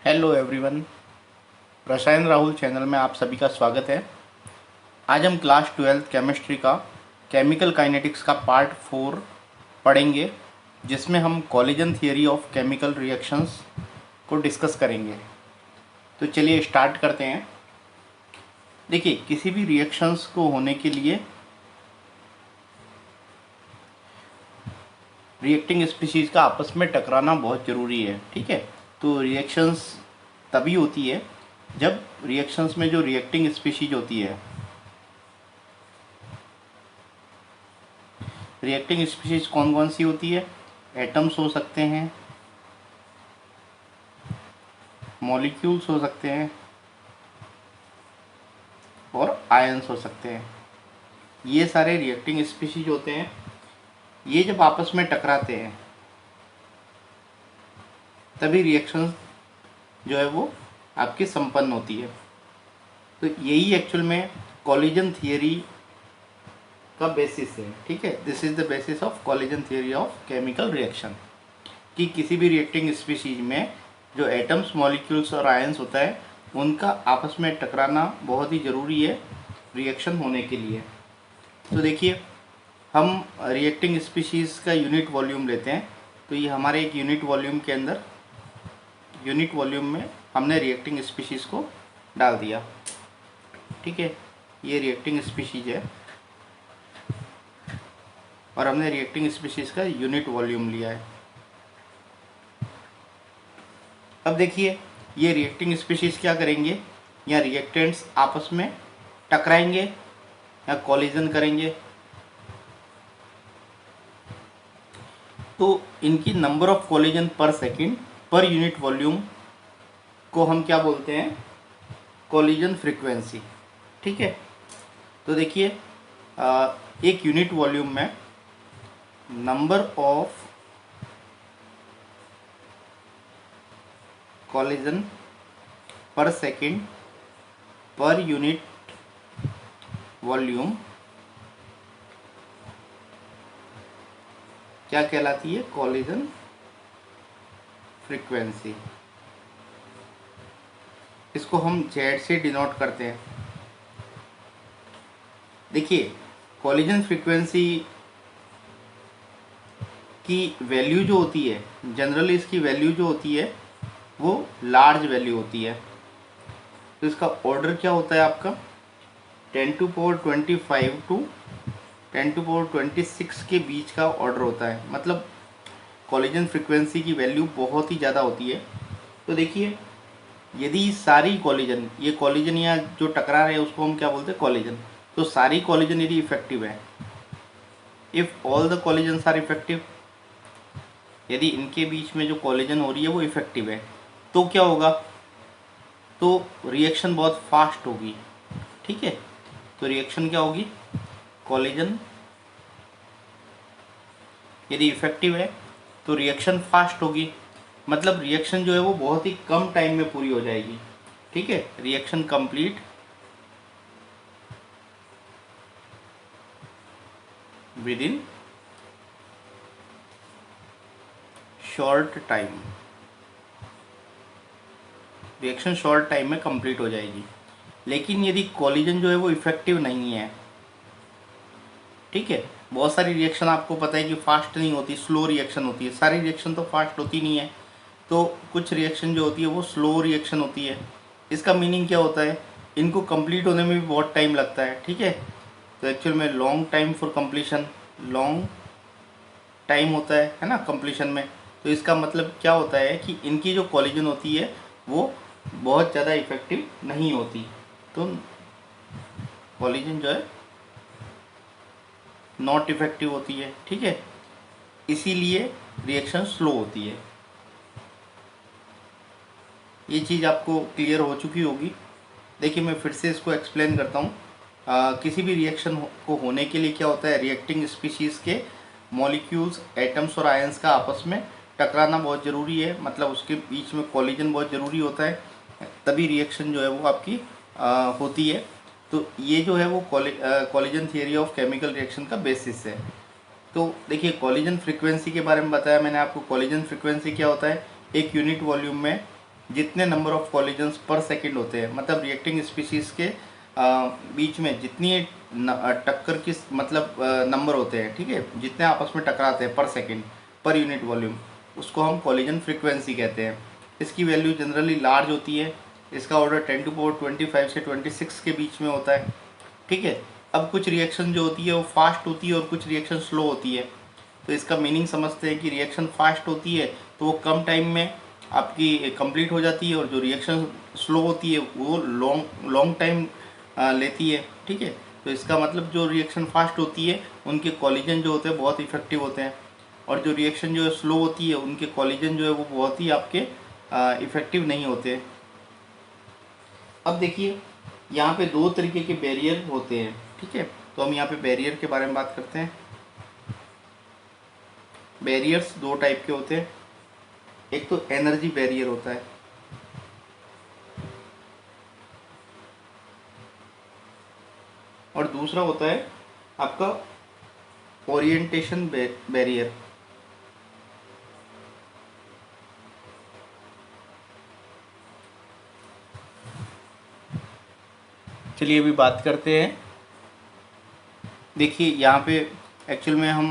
Hello everyone, रसायन Rahul channel में आप सभी का स्वागत है। आज हम क्लास 12 केमिस्ट्री का केमिकल काइनेटिक्स का पार्ट 4 पढ़ेंगे, जिसमें हम collision theory of chemical reactions को डिस्कस करेंगे। तो चलिए स्टार्ट करते हैं। देखिए, किसी भी रिएक्शंस को होने के लिए रिएक्टिंग स्पीशीज़ का आपस में टकराना बहुत ज़रूरी है। ठीक है, तो रिएक्शंस तभी होती है जब रिएक्शंस में जो रिएक्टिंग स्पीशीज होती है, रिएक्टिंग स्पीशीज कौन कौन सी होती है? एटम्स हो सकते हैं, मॉलिक्यूल्स हो सकते हैं और आयंस हो सकते हैं। ये सारे रिएक्टिंग स्पीशीज होते हैं। ये जब आपस में टकराते हैं तभी रिएक्शन जो है वो आपकी संपन्न होती है। तो यही एक्चुअल में कॉलिजन थियरी का बेसिस है। ठीक है, this is the basis of collision theory of chemical reaction, कि किसी भी रिएक्टिंग स्पीशीज में जो एटम्स, मॉलिक्यूल्स और आयंस होता है, उनका आपस में टकराना बहुत ही ज़रूरी है रिएक्शन होने के लिए। तो देखिए, हम रिएक्टिंग स्पीशीज़ का यूनिट वॉल्यूम लेते हैं। तो ये हमारे एक यूनिट वॉल्यूम के अंदर, यूनिट वॉल्यूम में हमने रिएक्टिंग स्पीशीज़ को डाल दिया। ठीक है, ये रिएक्टिंग स्पीशीज है और हमने रिएक्टिंग स्पीशीज़ का यूनिट वॉल्यूम लिया है। अब देखिए, ये रिएक्टिंग स्पीशीज़ क्या करेंगे, या रिएक्टेंट्स आपस में टकराएंगे या कॉलिजन करेंगे। तो इनकी नंबर ऑफ कॉलिजन पर सेकंड पर यूनिट वॉल्यूम को हम क्या बोलते हैं? Collision frequency. ठीक है, तो देखिए, एक यूनिट वॉल्यूम में नंबर ऑफ कॉलिजन पर सेकंड पर यूनिट वॉल्यूम क्या कहलाती है? Collision frequency. इसको हम Z से डिनोट करते हैं। देखिए, कॉलिजन फ्रीक्वेंसी की वैल्यू जो होती है, जनरली इसकी वैल्यू जो होती है वो लार्ज वैल्यू होती है। तो इसका ऑर्डर क्या होता है आपका? 10⁻25 टू 10⁻26 के बीच का ऑर्डर होता है। मतलब कॉलिजन फ्रीक्वेंसी की वैल्यू बहुत ही ज़्यादा होती है। तो देखिए, यदि सारी कॉलिजन, ये कॉलिजन या जो टकरा रहे हैं उसको हम क्या बोलते हैं? कॉलिजन। तो सारी कॉलिजन यदि इफेक्टिव है, if all the collisions are effective, यदि इनके बीच में जो कॉलिजन हो रही है वो इफेक्टिव है, तो क्या होगा? तो रिएक्शन बहुत फास्ट होगी। ठीक है, तो रिएक्शन क्या होगी? कॉलिजन यदि इफेक्टिव है तो रिएक्शन फास्ट होगी। मतलब रिएक्शन जो है वो बहुत ही कम टाइम में पूरी हो जाएगी। ठीक है, reaction complete with in short time. Reaction short time में कंप्लीट हो जाएगी। लेकिन यदि कॉलिजन जो है वो इफेक्टिव नहीं है, ठीक है, बहुत सारी रिएक्शन आपको पता है कि फास्ट नहीं होती, स्लो रिएक्शन होती है। सारी रिएक्शन तो फास्ट होती नहीं है, तो कुछ रिएक्शन जो होती है वो स्लो रिएक्शन होती है। इसका मीनिंग क्या होता है? इनको कंप्लीट होने में भी बहुत टाइम लगता है। ठीक है, तो एक्चुअल में long time for completion, long time होता है ना कंप्लीशन में। तो इसका मतलब क्या होता है कि इनकी जो कॉलिजन होती है वो बहुत ज़्यादा इफेक्टिव नहीं होती। तो कॉलिजन जो है नॉट इफेक्टिव होती है। ठीक है, इसीलिए रिएक्शन स्लो होती है। ये चीज़ आपको क्लियर हो चुकी होगी। देखिए, मैं फिर से इसको एक्सप्लेन करता हूँ। किसी भी रिएक्शन को होने के लिए क्या होता है? रिएक्टिंग स्पीशीज़ के मॉलिक्यूल्स, एटम्स और आयंस का आपस में टकराना बहुत ज़रूरी है। मतलब उसके बीच में कॉलिजन बहुत ज़रूरी होता है, तभी रिएक्शन जो है वो आपकी होती है। तो ये जो है वो collision theory of chemical reaction का बेसिस है। तो देखिए, कॉलिजन फ्रीक्वेंसी के बारे में बताया मैंने आपको। कॉलिजन फ्रीक्वेंसी क्या होता है? एक यूनिट वॉल्यूम में जितने नंबर ऑफ कॉलिजन्स पर सेकंड होते हैं, मतलब रिएक्टिंग स्पीशीज़ के बीच में जितनी टक्कर की मतलब नंबर होते हैं, ठीक है, जितने आपस में टकराते हैं पर सेकंड पर यूनिट वॉल्यूम, उसको हम कॉलिजन फ्रीक्वेंसी कहते हैं। इसकी वैल्यू जनरली लार्ज होती है, इसका ऑर्डर 10⁻25 से 26 के बीच में होता है, ठीक है। अब कुछ रिएक्शन जो होती है वो फास्ट होती है और कुछ रिएक्शन स्लो होती है। तो इसका मीनिंग समझते हैं कि रिएक्शन फास्ट होती है तो वो कम टाइम में आपकी कंप्लीट हो जाती है, और जो रिएक्शन स्लो होती है वो लॉन्ग लॉन्ग टाइम लेती है, ठीक है। तो इसका मतलब जो रिएक्शन फास्ट होती है उनके कॉलिजन जो होते हैं बहुत इफेक्टिव होते हैं, और जो रिएक्शन जो है स्लो होती है उनके कॉलिजन जो है वो बहुत ही आपके इफेक्टिव नहीं होते। अब देखिए यहाँ पे दो तरीके के बैरियर होते हैं, ठीक है। तो हम यहाँ पे बैरियर के बारे में बात करते हैं। बैरियर्स दो टाइप के होते हैं, एक तो एनर्जी बैरियर होता है, और दूसरा होता है आपका ओरिएंटेशन बैरियर। चलिए अभी बात करते हैं। देखिए यहाँ पे एक्चुअल में हम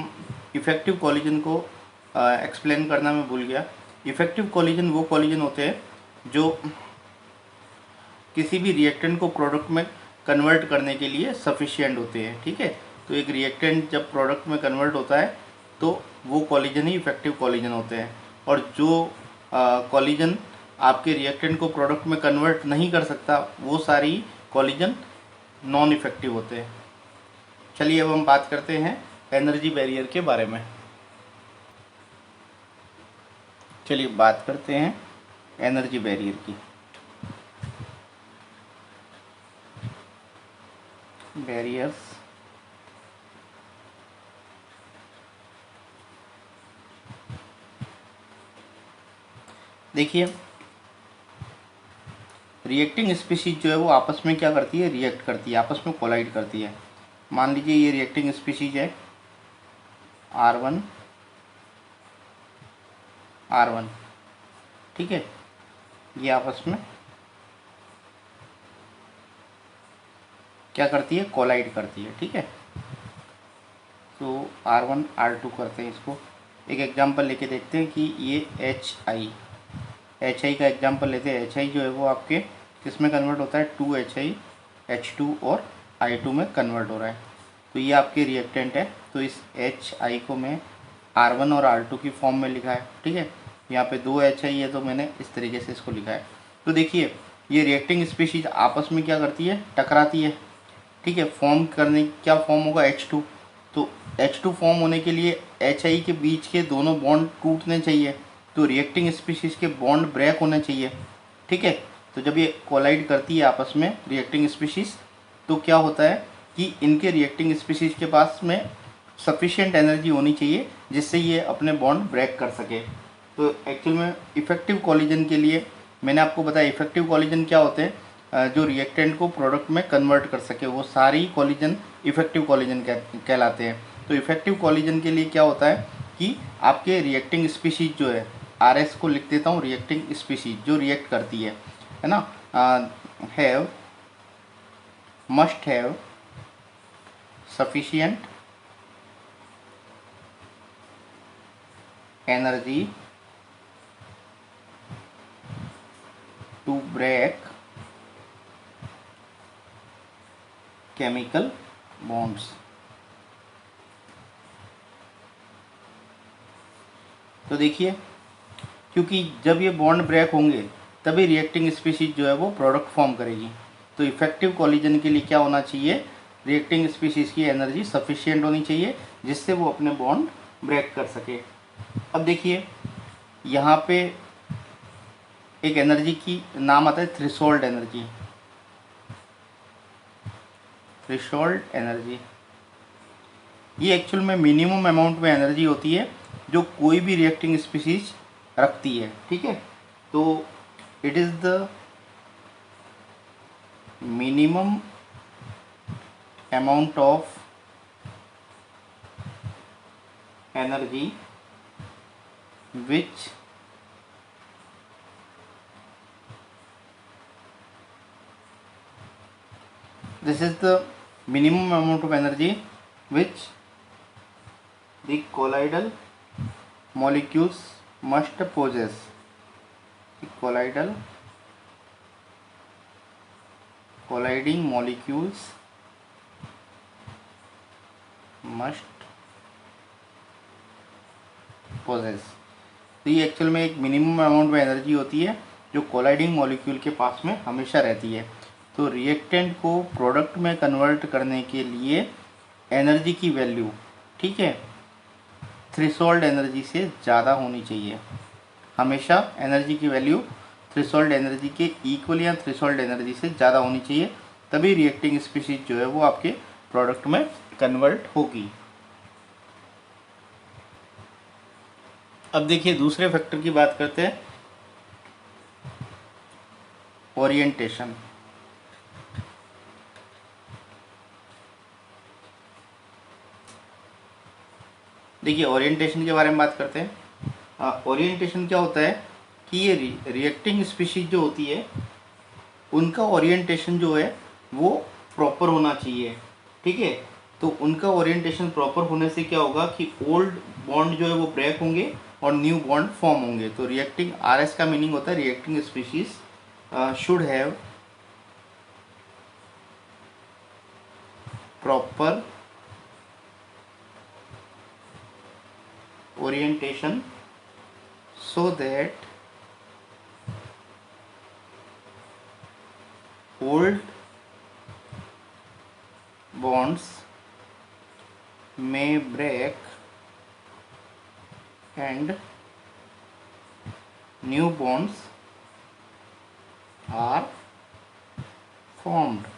इफ़ेक्टिव कॉलिजन को एक्सप्लेन करना मैं भूल गया। इफ़ेक्टिव कॉलिजन वो कॉलिजन होते हैं जो किसी भी रिएक्टेंट को प्रोडक्ट में कन्वर्ट करने के लिए सफिशिएंट होते हैं, ठीक है। तो एक रिएक्टेंट जब प्रोडक्ट में कन्वर्ट होता है तो वो कॉलिजन ही इफ़ेक्टिव कॉलिजन होते हैं, और जो कॉलिजन आपके रिएक्टेंट को प्रोडक्ट में कन्वर्ट नहीं कर सकता वो सारी कॉलिजन नॉन इफ़ेक्टिव होते हैं। चलिए अब हम बात करते हैं एनर्जी बैरियर के बारे में। चलिए बात करते हैं एनर्जी बैरियर की। बैरियर्स, देखिए रिएक्टिंग स्पीशीज जो है वो आपस में क्या करती है, रिएक्ट करती है, आपस में कोलाइड करती है। मान लीजिए ये रिएक्टिंग स्पीशीज है R1 R1, ठीक है। ये आपस में क्या करती है, कोलाइड करती है, ठीक है। तो R1 R2 करते हैं इसको। एक एग्जांपल लेके देखते हैं कि ये HI का एग्जांपल लेते हैं। HI जो है वो आपके किस में कन्वर्ट होता है, 2HI H2 और I2 में कन्वर्ट हो रहा है। तो ये आपके रिएक्टेंट है। तो इस HI को मैं R1 और R2 की फॉर्म में लिखा है, ठीक है। यहाँ पे 2HI है तो मैंने इस तरीके से इसको लिखा है। तो देखिए ये रिएक्टिंग स्पीशीज आपस में क्या करती है, टकराती है, ठीक है। फॉर्म करने क्या फॉर्म होगा, H2। तो H2 फॉर्म होने के लिए HI के बीच के दोनों बॉन्ड टूटने चाहिए, तो रिएक्टिंग स्पीशीज के बॉन्ड ब्रेक होने चाहिए, ठीक है। तो जब ये कोलाइड करती है आपस में रिएक्टिंग स्पीशीज, तो क्या होता है कि इनके रिएक्टिंग स्पीशीज के पास में सफिशिएंट एनर्जी होनी चाहिए जिससे ये अपने बॉन्ड ब्रेक कर सके। तो एक्चुअल में इफ़ेक्टिव कॉलिजन के लिए मैंने आपको बताया इफ़ेक्टिव कॉलिजन क्या होते हैं, जो रिएक्टेंट को प्रोडक्ट में कन्वर्ट कर सके, वो सारी कॉलिजन इफ़ेक्टिव कॉलिजन कहलाते हैं। तो इफ़ेक्टिव कॉलिजन के लिए क्या होता है कि आपके रिएक्टिंग स्पीशीज जो है, RS को लिख देता हूँ, रिएक्टिंग स्पीशीज जो रिएक्ट करती है ना, have must have sufficient energy to break chemical bonds. तो देखिए क्योंकि जब ये बॉन्ड ब्रेक होंगे तभी रिएक्टिंग स्पीशीज जो है वो प्रोडक्ट फॉर्म करेगी। तो इफ़ेक्टिव कॉलिजन के लिए क्या होना चाहिए, रिएक्टिंग स्पीशीज की एनर्जी सफिशिएंट होनी चाहिए जिससे वो अपने बॉन्ड ब्रेक कर सके। अब देखिए यहाँ पे एक एनर्जी की नाम आता है थ्रेशोल्ड एनर्जी। थ्रेशोल्ड एनर्जी ये एक्चुअल में मिनिमम अमाउंट में एनर्जी होती है जो कोई भी रिएक्टिंग स्पीशीज रखती है, ठीक है। तो it is the minimum amount of energy which this is the minimum amount of energy which the colloidal molecules must possess. The colliding molecules must possess. तो ये एक्चुअल में एक मिनिमम अमाउंट में एनर्जी होती है जो कोलाइडिंग मॉलिक्यूल के पास में हमेशा रहती है। तो रिएक्टेंट को प्रोडक्ट में कन्वर्ट करने के लिए एनर्जी की वैल्यू, ठीक है, थ्रेशोल्ड एनर्जी से ज़्यादा होनी चाहिए। हमेशा एनर्जी की वैल्यू थ्रेशोल्ड एनर्जी के इक्वल या थ्रेशोल्ड एनर्जी से ज़्यादा होनी चाहिए, तभी रिएक्टिंग स्पीशीज जो है वो आपके प्रोडक्ट में कन्वर्ट होगी। अब देखिए दूसरे फैक्टर की बात करते हैं, ओरिएंटेशन। देखिए ओरिएंटेशन के बारे में बात करते हैं। ओरिएंटेशन क्या होता है कि ये रिएक्टिंग स्पीशीज जो होती है उनका ओरिएंटेशन जो है वो प्रॉपर होना चाहिए, ठीक है। तो उनका ओरिएंटेशन प्रॉपर होने से क्या होगा कि ओल्ड बॉन्ड जो है वो ब्रेक होंगे और न्यू बॉन्ड फॉर्म होंगे। तो रिएक्टिंग आरएस का मीनिंग होता है reacting species should have proper orientation so that old bonds may break and new bonds are formed।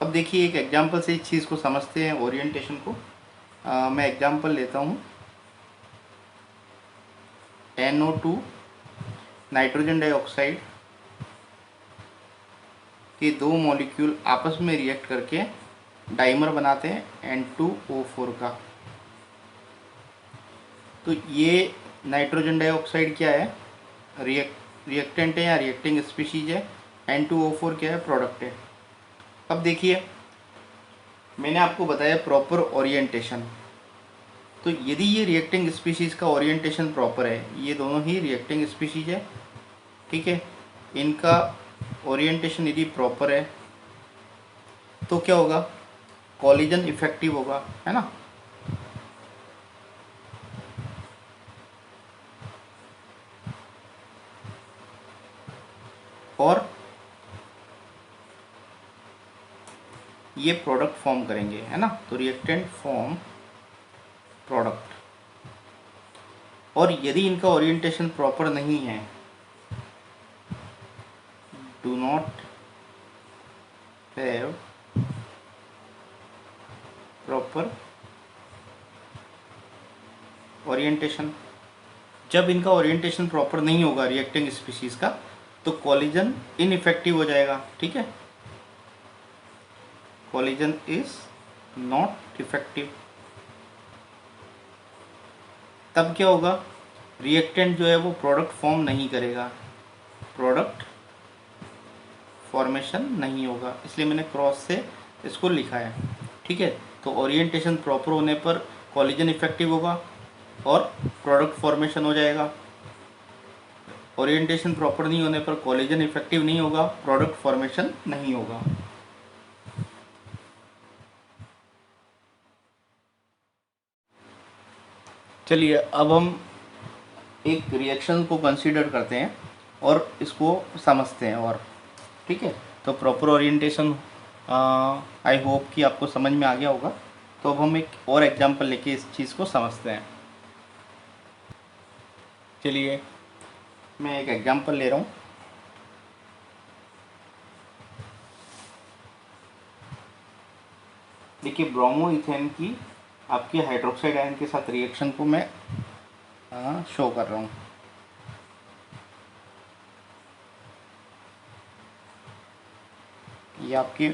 अब देखिए एक एग्जांपल से इस चीज़ को समझते हैं ओरिएंटेशन को। मैं एग्जांपल लेता हूँ, NO2 नाइट्रोजन डाइऑक्साइड के दो मॉलिक्यूल आपस में रिएक्ट करके डाइमर बनाते हैं N2O4 का। तो ये नाइट्रोजन डाइऑक्साइड क्या है, रिएक्टेंट है या रिएक्टिंग स्पीशीज है। N2O4 क्या है, प्रोडक्ट है। अब देखिए मैंने आपको बताया प्रॉपर ओरिएंटेशन। तो यदि ये रिएक्टिंग स्पीशीज़ का ओरिएंटेशन प्रॉपर है, ये दोनों ही रिएक्टिंग स्पीशीज है, ठीक है, इनका ओरिएंटेशन यदि प्रॉपर है तो क्या होगा, कॉलिजन इफेक्टिव होगा, है ना। और ये प्रोडक्ट फॉर्म करेंगे, है ना। तो रिएक्टेंट फॉर्म प्रोडक्ट। और यदि इनका ओरिएंटेशन प्रॉपर नहीं है, do not have proper orientation, जब इनका ओरिएंटेशन प्रॉपर नहीं होगा रिएक्टिंग स्पीशीज का तो कॉलिजन इनइफेक्टिव हो जाएगा, ठीक है। Collision is not effective. तब क्या होगा, रिएक्टेंट जो है वो प्रोडक्ट फॉर्म नहीं करेगा, प्रोडक्ट फॉर्मेशन नहीं होगा, इसलिए मैंने क्रॉस से इसको लिखा है, ठीक है। तो ओरिएंटेशन प्रॉपर होने पर कॉलिजन इफेक्टिव होगा और प्रोडक्ट फॉर्मेशन हो जाएगा। ओरिएंटेशन प्रॉपर नहीं होने पर कॉलिजन इफेक्टिव नहीं होगा, प्रोडक्ट फॉर्मेशन नहीं होगा। चलिए अब हम एक रिएक्शन को कंसीडर करते हैं और इसको समझते हैं, और ठीक है। तो प्रॉपर ओरिएंटेशन आई होप कि आपको समझ में आ गया होगा। तो अब हम एक और एग्जांपल लेके इस चीज़ को समझते हैं। चलिए मैं एक एग्जांपल ले रहा हूँ। देखिए ब्रोमो इथेन की आपकी हाइड्रोक्साइड आयन के साथ रिएक्शन को मैं शो कर रहा हूँ। ये आपकी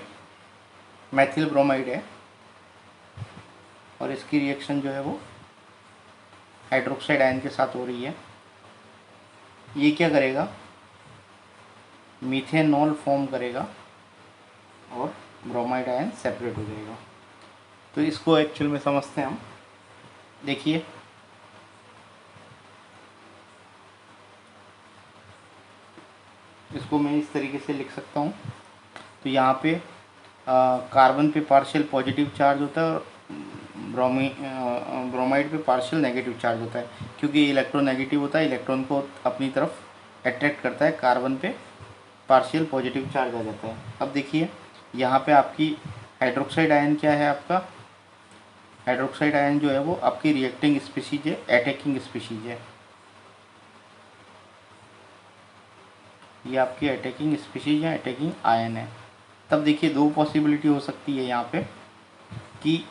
मैथिल ब्रोमाइड है और इसकी रिएक्शन जो है वो हाइड्रोक्साइड आयन के साथ हो रही है। ये क्या करेगा, मीथेनॉल फॉर्म करेगा और ब्रोमाइड आयन सेपरेट हो जाएगा। तो इसको एक्चुअल में समझते हैं हम। देखिए इसको मैं इस तरीके से लिख सकता हूँ। तो यहाँ पे कार्बन पे पार्शियल पॉजिटिव चार्ज होता है और ब्रोमाइड पे पार्शियल नेगेटिव चार्ज होता है, क्योंकि इलेक्ट्रोनेगेटिव होता है, इलेक्ट्रॉन को अपनी तरफ अट्रैक्ट करता है। कार्बन पे पार्शियल पॉजिटिव चार्ज आ जाता है। अब देखिए यहाँ पे आपकी हाइड्रोक्साइड आयन क्या है, आपका हाइड्रोक्साइड आयन जो है वो आपकी रिएक्टिंग स्पीशीज है, अटैकिंग स्पीशीज है। ये आपकी अटैकिंग स्पीशीज है, अटैकिंग आयन है। तब देखिए दो पॉसिबिलिटी हो सकती है यहाँ पे कि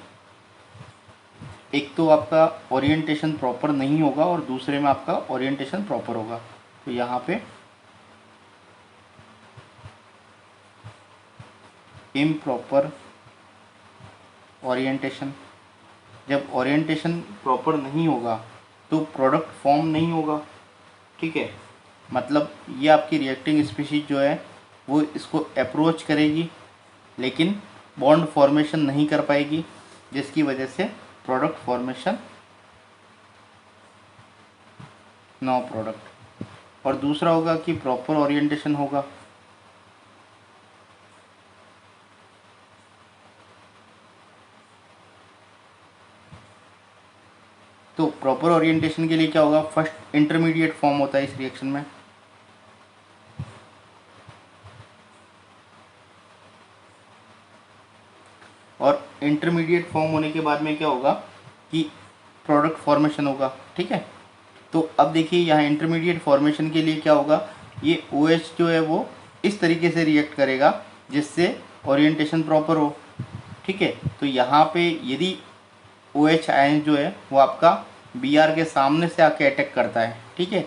एक तो आपका ओरिएंटेशन प्रॉपर नहीं होगा और दूसरे में आपका ओरिएंटेशन प्रॉपर होगा। तो यहाँ पे इम्प्रॉपर ओरिएंटेशन, जब ओरिएंटेशन प्रॉपर नहीं होगा तो प्रोडक्ट फॉर्म नहीं होगा। ठीक है, मतलब ये आपकी रिएक्टिंग स्पीशीज जो है वो इसको अप्रोच करेगी लेकिन बॉन्ड फॉर्मेशन नहीं कर पाएगी, जिसकी वजह से प्रोडक्ट फॉर्मेशन नो प्रोडक्ट। और दूसरा होगा कि प्रॉपर ओरिएंटेशन होगा। तो प्रॉपर ओरिएंटेशन के लिए क्या होगा, फर्स्ट इंटरमीडिएट फॉर्म होता है इस रिएक्शन में। और इंटरमीडिएट फॉर्म होने के बाद में क्या होगा कि प्रोडक्ट फॉर्मेशन होगा। ठीक है, तो अब देखिए यहाँ इंटरमीडिएट फॉर्मेशन के लिए क्या होगा, ये OH जो है वो इस तरीके से रिएक्ट करेगा जिससे ओरिएंटेशन प्रॉपर हो। ठीक है, तो यहाँ पे यदि OH आयन जो है वो आपका Br के सामने से आके अटैक करता है। ठीक है,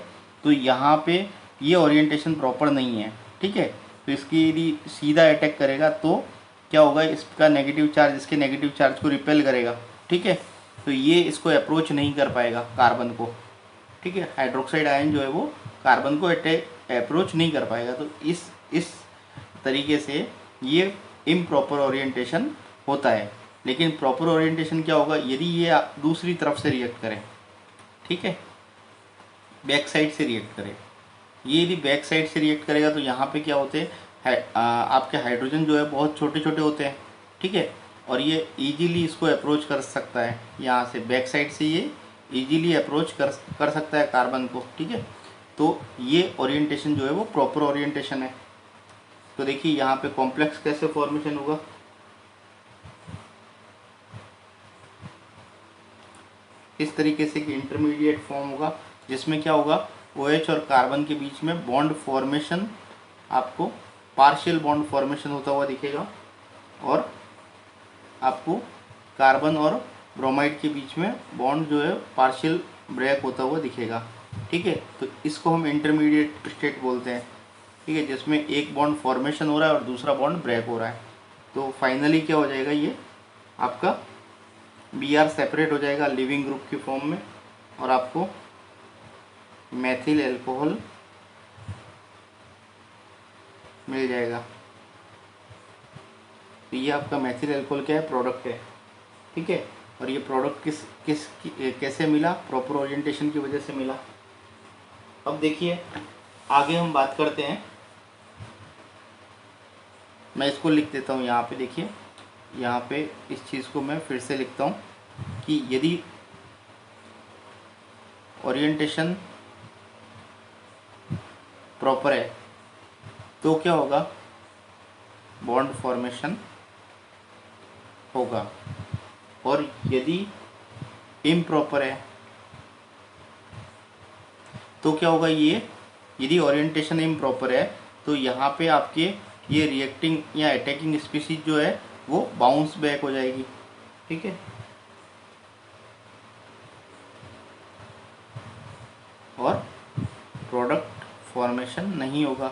तो यहाँ पे ये ओरिएंटेशन प्रॉपर नहीं है। ठीक है, तो इसकी यदि सीधा अटैक करेगा तो क्या होगा, इसका नेगेटिव चार्ज इसके नेगेटिव चार्ज को रिपेल करेगा। ठीक है, तो ये इसको अप्रोच नहीं कर पाएगा कार्बन को। ठीक है, हाइड्रोक्साइड आयन जो है वो कार्बन को अप्रोच नहीं कर पाएगा। तो इस तरीके से ये इम्प्रॉपर ओरिएंटेशन होता है। लेकिन प्रॉपर ओरिएंटेशन क्या होगा, यदि ये दूसरी तरफ से रिएक्ट करे। ठीक है, बैक साइड से रिएक्ट करे। ये यदि बैक साइड से रिएक्ट करेगा तो यहाँ पे क्या होते हैं, आपके हाइड्रोजन जो है बहुत छोटे छोटे होते हैं। ठीक है, और ये इजीली इसको अप्रोच कर सकता है, यहाँ से बैक साइड से ये इजीली अप्रोच कर सकता है कार्बन को। ठीक है, तो ये ओरिएंटेशन जो है वो प्रॉपर ओरिएंटेशन है। तो देखिए यहाँ पे कॉम्प्लेक्स कैसे फॉर्मेशन होगा, इस तरीके से कि इंटरमीडिएट फॉर्म होगा जिसमें क्या होगा, OH और कार्बन के बीच में बॉन्ड फॉर्मेशन, आपको पार्शियल बॉन्ड फॉर्मेशन होता हुआ दिखेगा और आपको कार्बन और ब्रोमाइड के बीच में बॉन्ड जो है पार्शियल ब्रेक होता हुआ दिखेगा। ठीक है, तो इसको हम इंटरमीडिएट स्टेट बोलते हैं। ठीक है, जिसमें एक बॉन्ड फॉर्मेशन हो रहा है और दूसरा बॉन्ड ब्रेक हो रहा है। तो फाइनली क्या हो जाएगा, ये आपका Br सेपरेट हो जाएगा लिविंग ग्रुप की फॉर्म में और आपको मैथिल एल्कोहल मिल जाएगा। तो ये आपका मैथिल एल्कोहल क्या है, प्रोडक्ट है। ठीक है, और ये प्रोडक्ट कैसे मिला, प्रॉपर ओरिएंटेशन की वजह से मिला। अब देखिए आगे हम बात करते हैं। मैं इसको लिख देता हूँ यहाँ पे। देखिए यहाँ पे इस चीज़ को मैं फिर से लिखता हूँ कि यदि ओरिएंटेशन प्रॉपर है तो क्या होगा, बॉन्ड फॉर्मेशन होगा। और यदि इम्प्रॉपर है तो क्या होगा, ये यदि ओरिएंटेशन इम्प्रॉपर है तो यहाँ पे आपके ये रिएक्टिंग या अटैकिंग स्पीशीज जो है वो बाउंस बैक हो जाएगी। ठीक है, और प्रोडक्ट फॉर्मेशन नहीं होगा।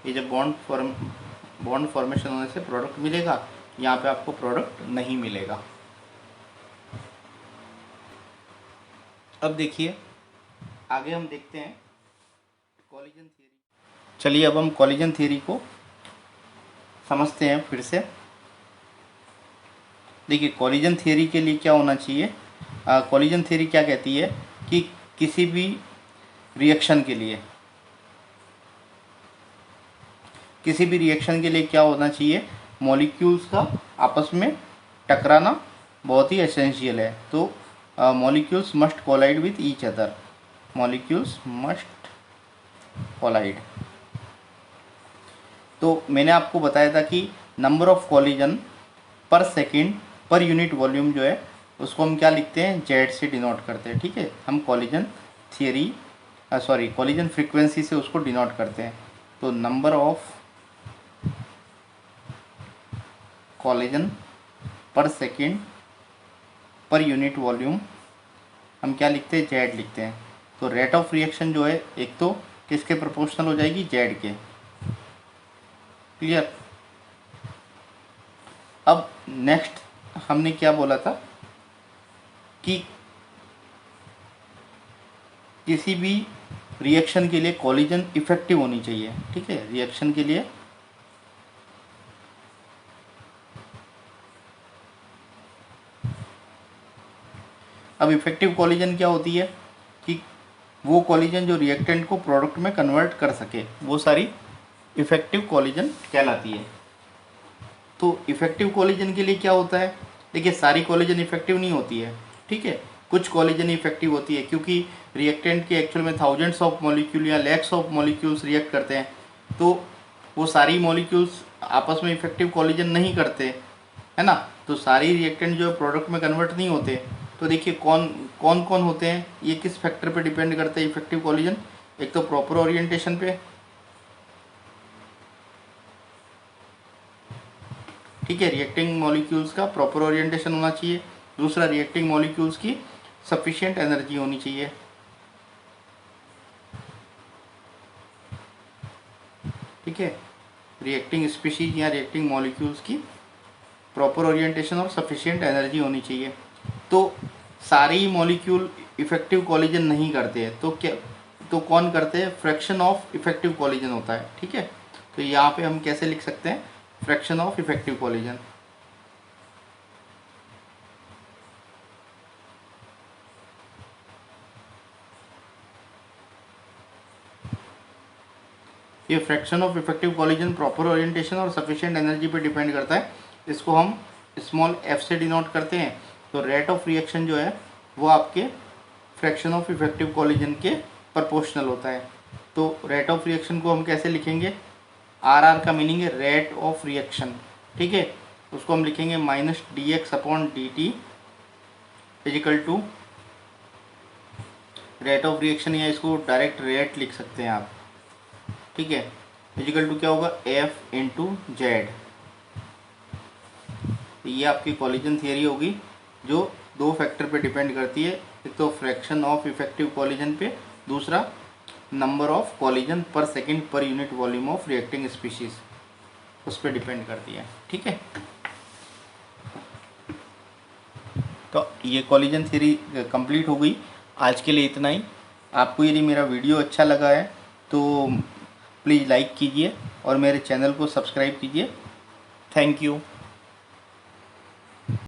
ये जब बॉन्ड फॉर्मेशन होने से प्रोडक्ट मिलेगा, यहाँ पे आपको प्रोडक्ट नहीं मिलेगा। अब देखिए आगे हम देखते हैं कॉलिजन थियरी। चलिए अब हम कॉलिजन थ्योरी को समझते हैं फिर से। देखिए कॉलिजन थ्योरी के लिए क्या होना चाहिए, कॉलिजन थ्योरी क्या कहती है कि किसी भी रिएक्शन के लिए क्या होना चाहिए, मॉलिक्यूल्स का आपस में टकराना बहुत ही एसेंशियल है। तो molecules must collide with each other, molecules must collide. तो मैंने आपको बताया था कि number of collision per second per unit volume जो है उसको हम क्या लिखते हैं, जेड से डिनोट करते हैं। ठीक है, हम कॉलिजन थियरी कॉलिजन फ्रीक्वेंसी से उसको डिनोट करते हैं। तो number of collision per second per unit volume हम क्या लिखते हैं, जेड लिखते हैं। तो रेट ऑफ रिएक्शन जो है एक तो किसके प्रोपोर्शनल हो जाएगी, जेड के। क्लियर। अब नेक्स्ट हमने क्या बोला था कि किसी भी रिएक्शन के लिए कॉलिजन इफेक्टिव होनी चाहिए। ठीक है, रिएक्शन के लिए अब इफेक्टिव कॉलिजन क्या होती है कि वो कॉलिजन जो रिएक्टेंट को प्रोडक्ट में कन्वर्ट कर सके, वो सारी इफेक्टिव कॉलिजन कहलाती है। तो इफेक्टिव कॉलिजन के लिए क्या होता है, देखिए सारी कॉलिजन इफेक्टिव नहीं होती है। ठीक है, कुछ कॉलिजन इफेक्टिव होती है क्योंकि रिएक्टेंट के एक्चुअल में थाउजेंड्स ऑफ मॉलिक्यूल या लैक्स ऑफ मॉलिक्यूल्स रिएक्ट करते हैं, तो वो सारी मॉलिक्यूल्स आपस में इफेक्टिव कॉलिजन नहीं करते, है ना। तो सारी रिएक्टेंट जो है प्रोडक्ट में कन्वर्ट नहीं होते। तो देखिए कौन कौन होते हैं, ये किस फैक्टर पे डिपेंड करते हैं इफेक्टिव कॉलिजन। एक तो प्रॉपर ओरिएंटेशन पे, ठीक है, रिएक्टिंग मॉलिक्यूल्स का प्रॉपर ओरिएंटेशन होना चाहिए। दूसरा, रिएक्टिंग मॉलिक्यूल्स की सफिशिएंट एनर्जी होनी चाहिए। ठीक है, रिएक्टिंग स्पीशीज या रिएक्टिंग मॉलिक्यूल्स की प्रॉपर ओरिएंटेशन और सफिशिएंट एनर्जी होनी चाहिए। तो सारे ही मॉलिक्यूल इफेक्टिव कॉलिजन नहीं करते हैं, तो क्या, तो कौन करते हैं, फ्रैक्शन ऑफ इफेक्टिव कॉलिजन होता है। ठीक है, तो यहाँ पे हम कैसे लिख सकते हैं, फ्रैक्शन ऑफ इफेक्टिव कॉलिजन। ये fraction of effective collision proper orientation और सफिशिएंट एनर्जी पे डिपेंड करता है। इसको हम स्मॉल एफ से डिनोट करते हैं। तो रेट ऑफ रिएक्शन जो है वो आपके फ्रैक्शन ऑफ इफेक्टिव कॉलिजन के प्रोपोर्शनल होता है। तो रेट ऑफ रिएक्शन को हम कैसे लिखेंगे, आर आर का मीनिंग है रेट ऑफ रिएक्शन। ठीक है, उसको हम लिखेंगे minus D X upon D T is equal to rate of reaction, या इसको डायरेक्ट रेट लिख सकते हैं आप। ठीक है, इजिकल टू क्या होगा, एफ इंटू जेड। ये आपकी कॉलिजन थियरी होगी जो दो फैक्टर पे डिपेंड करती है, एक तो फ्रैक्शन ऑफ इफेक्टिव कॉलिजन पे, दूसरा नंबर ऑफ कॉलिजन पर सेकंड पर unit volume of reacting species, उस पर डिपेंड करती है। ठीक है, तो ये कॉलिजन थ्योरी कंप्लीट हो गई। आज के लिए इतना ही। आपको यदि मेरा वीडियो अच्छा लगा है तो प्लीज़ लाइक कीजिए और मेरे चैनल को सब्सक्राइब कीजिए। Thank you.